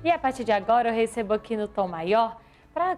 E a partir de agora eu recebo aqui no Tom Maior para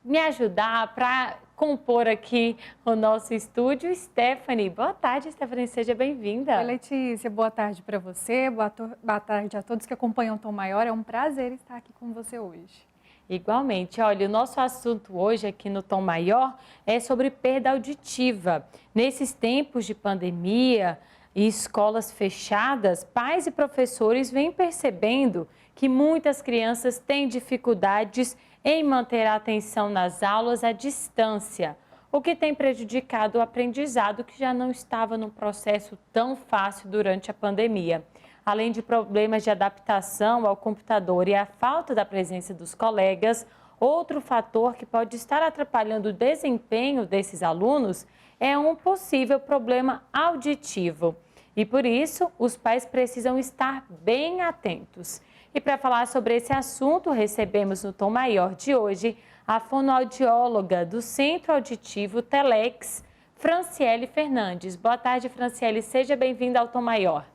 me ajudar, para compor aqui o nosso estúdio, Stephanie. Boa tarde, Stephanie, seja bem-vinda. Oi, Letícia, boa tarde para você, boa tarde a todos que acompanham o Tom Maior. É um prazer estar aqui com você hoje. Igualmente, olha, o nosso assunto hoje aqui no Tom Maior é sobre perda auditiva. Nesses tempos de pandemia e escolas fechadas, pais e professores vêm percebendo que muitas crianças têm dificuldades em manter a atenção nas aulas à distância, o que tem prejudicado o aprendizado que já não estava num processo tão fácil durante a pandemia. Além de problemas de adaptação ao computador e a falta da presença dos colegas, outro fator que pode estar atrapalhando o desempenho desses alunos é um possível problema auditivo. E por isso, os pais precisam estar bem atentos. E para falar sobre esse assunto, recebemos no Tom Maior de hoje a fonoaudióloga do Centro Auditivo Telex, Franciele Fernandes. Boa tarde, Franciele. Seja bem-vinda ao Tom Maior.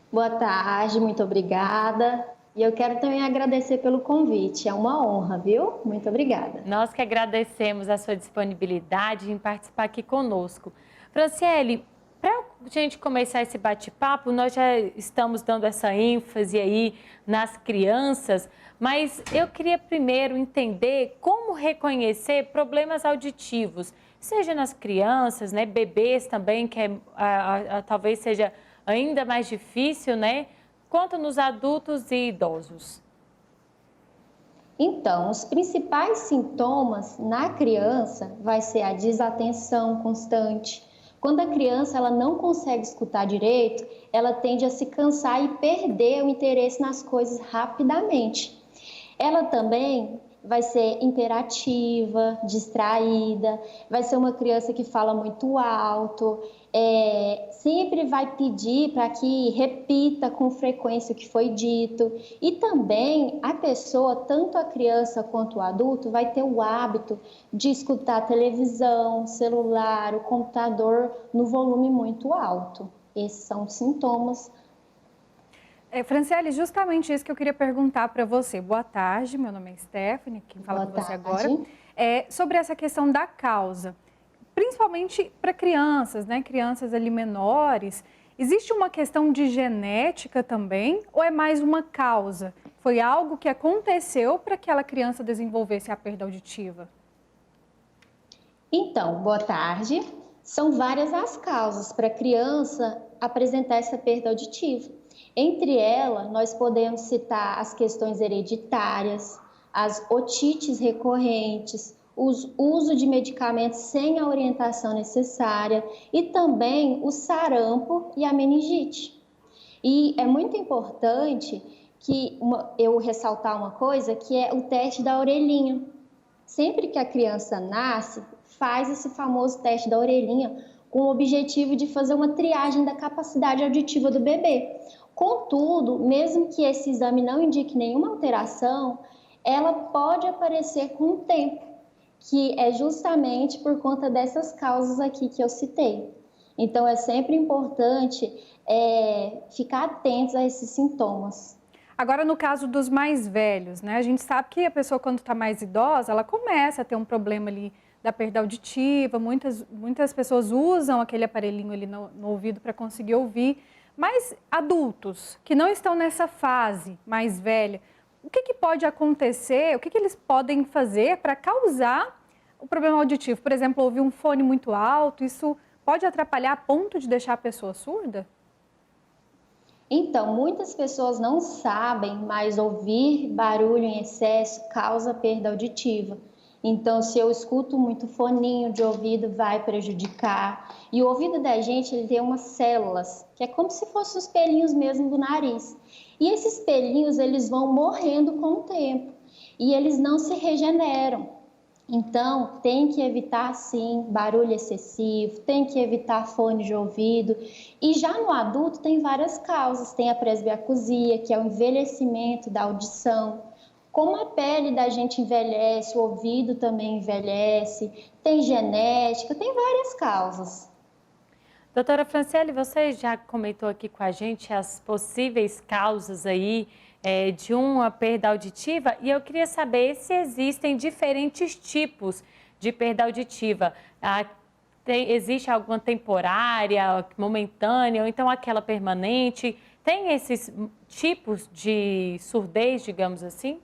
Boa tarde, muito obrigada. E eu quero também agradecer pelo convite. É uma honra, viu? Muito obrigada. Nós que agradecemos a sua disponibilidade em participar aqui conosco. Franciele, para a gente começar esse bate-papo, nós já estamos dando essa ênfase aí nas crianças, mas eu queria primeiro entender como reconhecer problemas auditivos, seja nas crianças, né, bebês também, que talvez seja ainda mais difícil, né, quanto nos adultos e idosos. Então, os principais sintomas na criança vai ser a desatenção constante. Quando a criança ela não consegue escutar direito, ela tende a se cansar e perder o interesse nas coisas rapidamente. Ela também vai ser imperativa, distraída, vai ser uma criança que fala muito alto, sempre vai pedir para que repita com frequência o que foi dito. E também a pessoa, tanto a criança quanto o adulto, vai ter o hábito de escutar a televisão, celular, o computador no volume muito alto. Esses são os sintomas. Franciele, justamente isso que eu queria perguntar para você. Boa tarde, meu nome é Stephanie, quem fala com você agora. Sobre essa questão da causa, principalmente para crianças, né? Crianças ali menores, existe uma questão de genética também ou é mais uma causa? Foi algo que aconteceu para aquela criança desenvolvesse a perda auditiva? Então, boa tarde. São várias as causas para a criança apresentar essa perda auditiva. Entre elas, nós podemos citar as questões hereditárias, as otites recorrentes, o uso de medicamentos sem a orientação necessária e também o sarampo e a meningite. E é muito importante que eu ressaltar uma coisa, que é o teste da orelhinha. Sempre que a criança nasce, faz esse famoso teste da orelhinha com o objetivo de fazer uma triagem da capacidade auditiva do bebê. Contudo, mesmo que esse exame não indique nenhuma alteração, ela pode aparecer com o tempo, que é justamente por conta dessas causas aqui que eu citei. Então, é sempre importante ficar atentos a esses sintomas. Agora, no caso dos mais velhos, né? A gente sabe que a pessoa, quando está mais idosa, ela começa a ter um problema ali da perda auditiva. Muitas pessoas usam aquele aparelhinho ali no ouvido para conseguir ouvir. Mas adultos que não estão nessa fase mais velha, o que pode acontecer? O que eles podem fazer para causar o problema auditivo? Por exemplo, ouvir um fone muito alto, isso pode atrapalhar a ponto de deixar a pessoa surda? Então, muitas pessoas não sabem, mas ouvir barulho em excesso causa perda auditiva. Então, se eu escuto muito foninho de ouvido, vai prejudicar. E o ouvido da gente, ele tem umas células, que é como se fossem os pelinhos mesmo do nariz. E esses pelinhos, eles vão morrendo com o tempo. E eles não se regeneram. Então, tem que evitar, sim, barulho excessivo, tem que evitar fone de ouvido. E já no adulto, tem várias causas. Tem a presbiacusia, que é o envelhecimento da audição. Como a pele da gente envelhece, o ouvido também envelhece, tem genética, tem várias causas. Doutora Franciele, você já comentou aqui com a gente as possíveis causas aí de uma perda auditiva e eu queria saber se existem diferentes tipos de perda auditiva. Existe alguma temporária, momentânea, ou então aquela permanente? Tem esses tipos de surdez, digamos assim?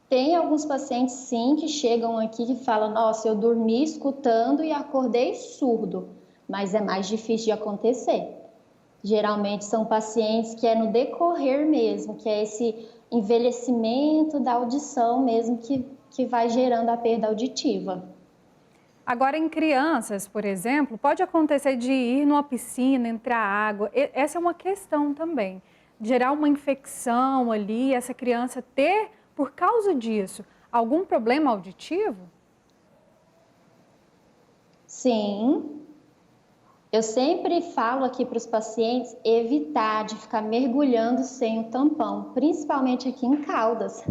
Tem alguns pacientes, sim, que chegam aqui e falam, nossa, eu dormi escutando e acordei surdo, mas é mais difícil de acontecer. Geralmente são pacientes que é no decorrer mesmo, que é esse envelhecimento da audição mesmo que vai gerando a perda auditiva. Agora, em crianças, por exemplo, pode acontecer de ir numa piscina, entrar água. Essa é uma questão também. Gerar uma infecção ali, essa criança ter, por causa disso, algum problema auditivo? Sim. Eu sempre falo aqui para os pacientes evitar de ficar mergulhando sem o tampão, principalmente aqui em Caldas,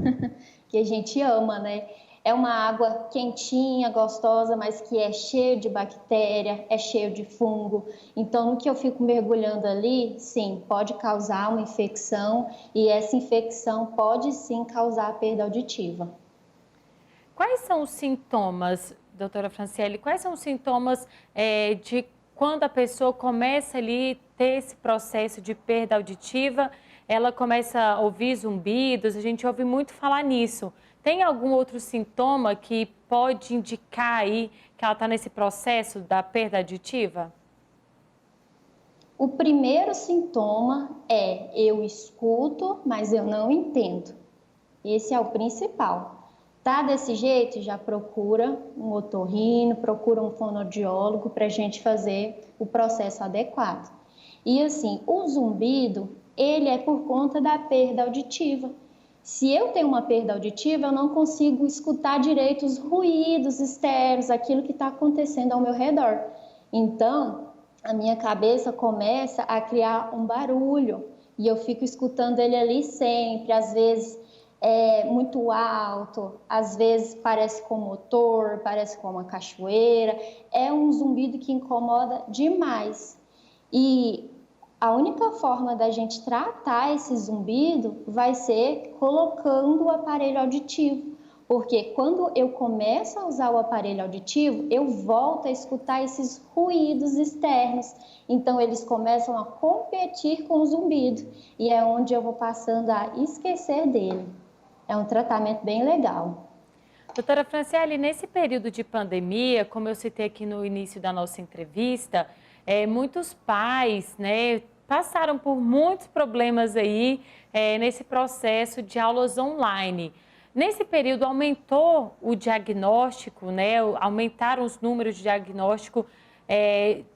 que a gente ama, né? É uma água quentinha, gostosa, mas que é cheia de bactéria, é cheio de fungo. Então, no que eu fico mergulhando ali, sim, pode causar uma infecção e essa infecção pode sim causar a perda auditiva. Quais são os sintomas, doutora Franciele, quais são os sintomas de quando a pessoa começa ali a ter esse processo de perda auditiva, ela começa a ouvir zumbidos, a gente ouve muito falar nisso. Tem algum outro sintoma que pode indicar aí que ela está nesse processo da perda auditiva? O primeiro sintoma é eu escuto, mas eu não entendo. Esse é o principal. Tá desse jeito, já procura um otorrino, procura um fonoaudiólogo para a gente fazer o processo adequado. E assim, o zumbido, ele é por conta da perda auditiva. Se eu tenho uma perda auditiva, eu não consigo escutar direito os ruídos externos, aquilo que está acontecendo ao meu redor. Então, a minha cabeça começa a criar um barulho e eu fico escutando ele ali sempre, às vezes muito alto, às vezes parece com motor, parece com uma cachoeira, é um zumbido que incomoda demais. E a única forma da gente tratar esse zumbido vai ser colocando o aparelho auditivo, porque quando eu começo a usar o aparelho auditivo, eu volto a escutar esses ruídos externos. Então, eles começam a competir com o zumbido e é onde eu vou passando a esquecer dele. É um tratamento bem legal. Doutora Franciele, nesse período de pandemia, como eu citei aqui no início da nossa entrevista, muitos pais, né, passaram por muitos problemas aí nesse processo de aulas online. Nesse período aumentou o diagnóstico, né, aumentaram os números de diagnóstico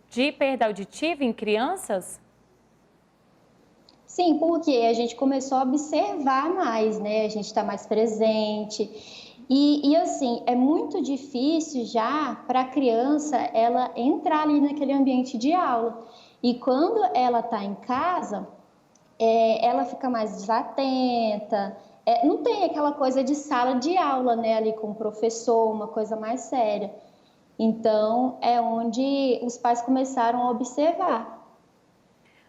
de perda auditiva em crianças? Sim, porque a gente começou a observar mais, né? A gente está mais presente. E assim, é muito difícil já para a criança ela entrar ali naquele ambiente de aula. E quando ela está em casa, ela fica mais desatenta. Não tem aquela coisa de sala de aula, né? Ali com o professor, uma coisa mais séria. Então, é onde os pais começaram a observar.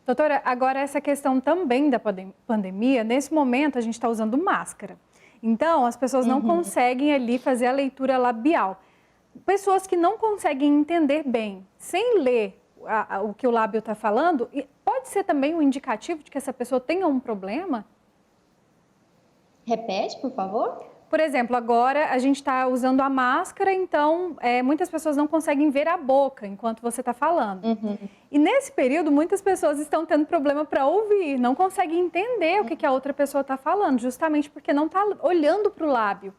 Doutora, agora essa questão também da pandemia, nesse momento a gente está usando máscara. Então, as pessoas não conseguem ali fazer a leitura labial. Pessoas que não conseguem entender bem, sem ler o que o lábio está falando, pode ser também um indicativo de que essa pessoa tenha um problema? Repete, por favor. Por exemplo, agora a gente está usando a máscara, então muitas pessoas não conseguem ver a boca enquanto você está falando. E nesse período, muitas pessoas estão tendo problema para ouvir, não conseguem entender o que a outra pessoa está falando, justamente porque não está olhando para o lábio.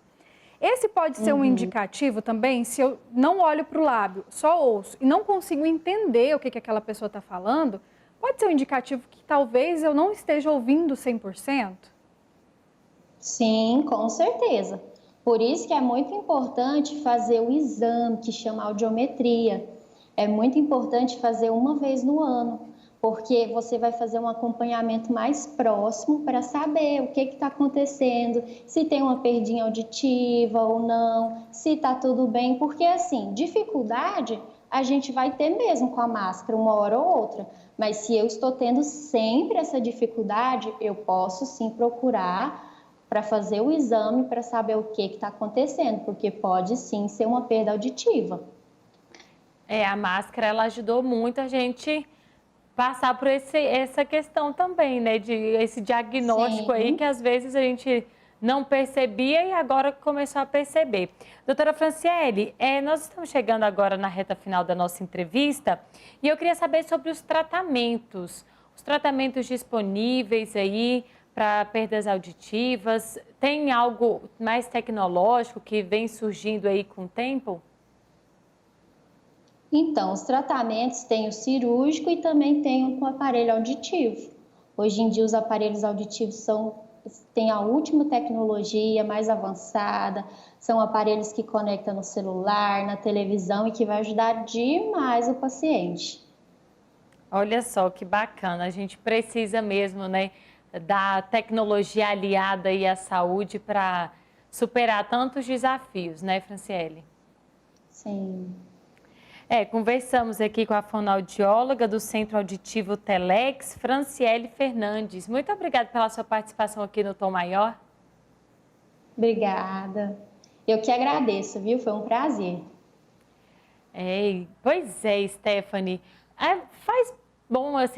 Esse pode ser um indicativo também, se eu não olho para o lábio, só ouço e não consigo entender o que aquela pessoa está falando, pode ser um indicativo que talvez eu não esteja ouvindo 100%? Sim, com certeza. Por isso que é muito importante fazer o exame que chama audiometria. É muito importante fazer uma vez no ano, porque você vai fazer um acompanhamento mais próximo para saber o que está acontecendo, se tem uma perdinha auditiva ou não, se está tudo bem, porque assim, dificuldade a gente vai ter mesmo com a máscara uma hora ou outra, Mas se eu estou tendo sempre essa dificuldade, eu posso sim procurar para fazer o exame para saber o que está acontecendo, porque pode sim ser uma perda auditiva. A máscara, ela ajudou muito a gente passar por essa questão também, né? De esse diagnóstico aí que às vezes a gente não percebia e agora começou a perceber. Doutora Franciele, nós estamos chegando agora na reta final da nossa entrevista e eu queria saber sobre os tratamentos disponíveis aí para perdas auditivas. Tem algo mais tecnológico que vem surgindo aí com o tempo? Então, os tratamentos têm o cirúrgico e também tem o com aparelho auditivo. Hoje em dia, os aparelhos auditivos têm a última tecnologia, mais avançada, são aparelhos que conectam no celular, na televisão e que vai ajudar demais o paciente. Olha só que bacana, a gente precisa mesmo, né, da tecnologia aliada aí à saúde para superar tantos desafios, né, Franciele? Sim. Conversamos aqui com a fonoaudióloga do Centro Auditivo Telex, Franciele Fernandes. Muito obrigada pela sua participação aqui no Tom Maior. Obrigada. Eu que agradeço, viu? Foi um prazer. Pois é, Stephanie.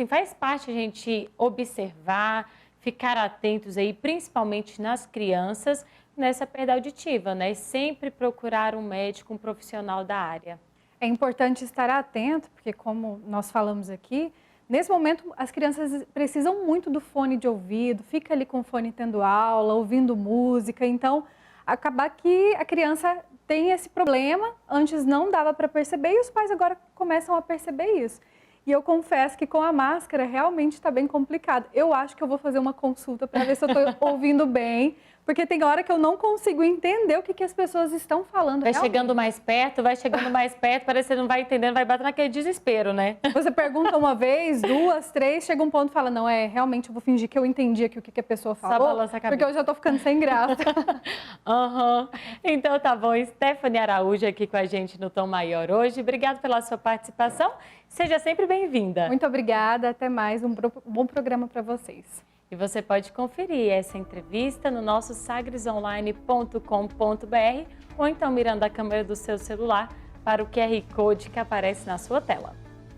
Faz parte a gente observar, ficar atentos aí, principalmente nas crianças, nessa perda auditiva, né? Sempre procurar um médico, um profissional da área. É importante estar atento, porque como nós falamos aqui, nesse momento as crianças precisam muito do fone de ouvido, fica ali com o fone tendo aula, ouvindo música, então acabar que a criança tem esse problema, antes não dava para perceber e os pais agora começam a perceber isso. E eu confesso que com a máscara realmente está bem complicado. Eu acho que eu vou fazer uma consulta para ver se eu estou ouvindo bem, porque tem hora que eu não consigo entender o que as pessoas estão falando. Vai chegando mais perto, parece que você não vai entendendo, vai bater naquele desespero, né? Você pergunta uma vez, duas, três, chega um ponto e fala, não, realmente eu vou fingir que eu entendi aqui o que a pessoa falou, só balança a cabeça. Porque eu já estou ficando sem graça. Então tá bom, Stephanie Araújo aqui com a gente no Tom Maior hoje. Obrigada pela sua participação, seja sempre bem-vinda. Muito obrigada, até mais, um bom programa para vocês. E você pode conferir essa entrevista no nosso sagresonline.com.br ou então mirando a câmera do seu celular para o QR Code que aparece na sua tela.